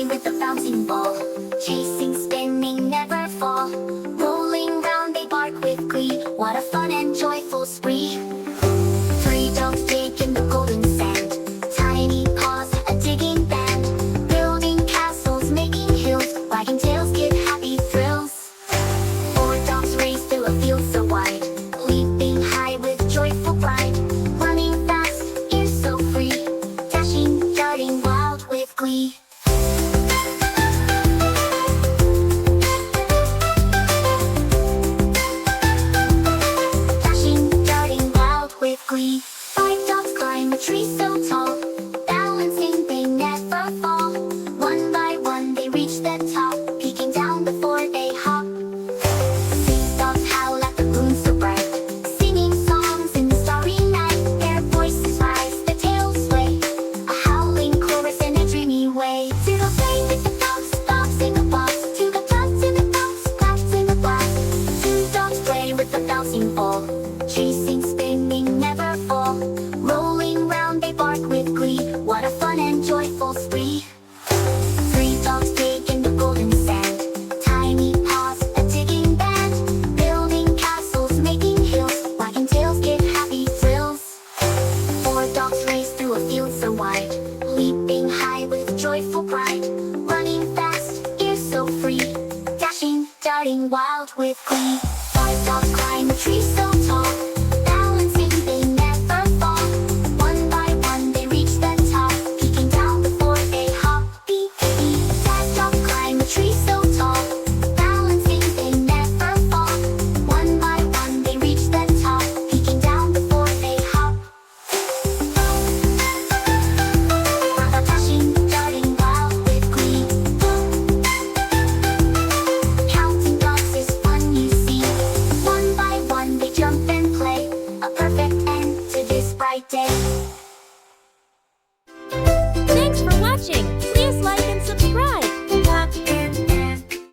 play with the bouncing ball. Chasing, spinning, never fall. Rolling round they bark with glee. What a fun and joyful spree. Three dogs dig in the golden sand. Tiny paws, a digging band. Building castles, making hills. Wagging tails, give happy thrills. Four dogs race through a field so wide. Leaping high with joyful pride. Running fast, ears so free. Dashing, darting wild with glee. Five dogs climb a tree so tall. Balancing, they never fall. One by one they reach the top, peeking down before they hop. Six dogs howl at the moon so bright, singing songs in the starry night. Their voices rise, their tails sway, a howling chorus in a dreamy way. Zero play with the dogs, dogs in the box. Two got dogs in the box, claps in the blast. Two dogs play with the bouncing ball. Chasing, spinning, never fall. Rolling round they bark with glee. What a fun and joyful spree. Three dogs dig in the golden sand. Tiny paws, a digging band. Building castles, making hills. Wagging tails, give happy thrills. Four dogs race through a field so wide. Leaping high with joyful pride. Running fast, ears so free. Dashing, darting wild with glee.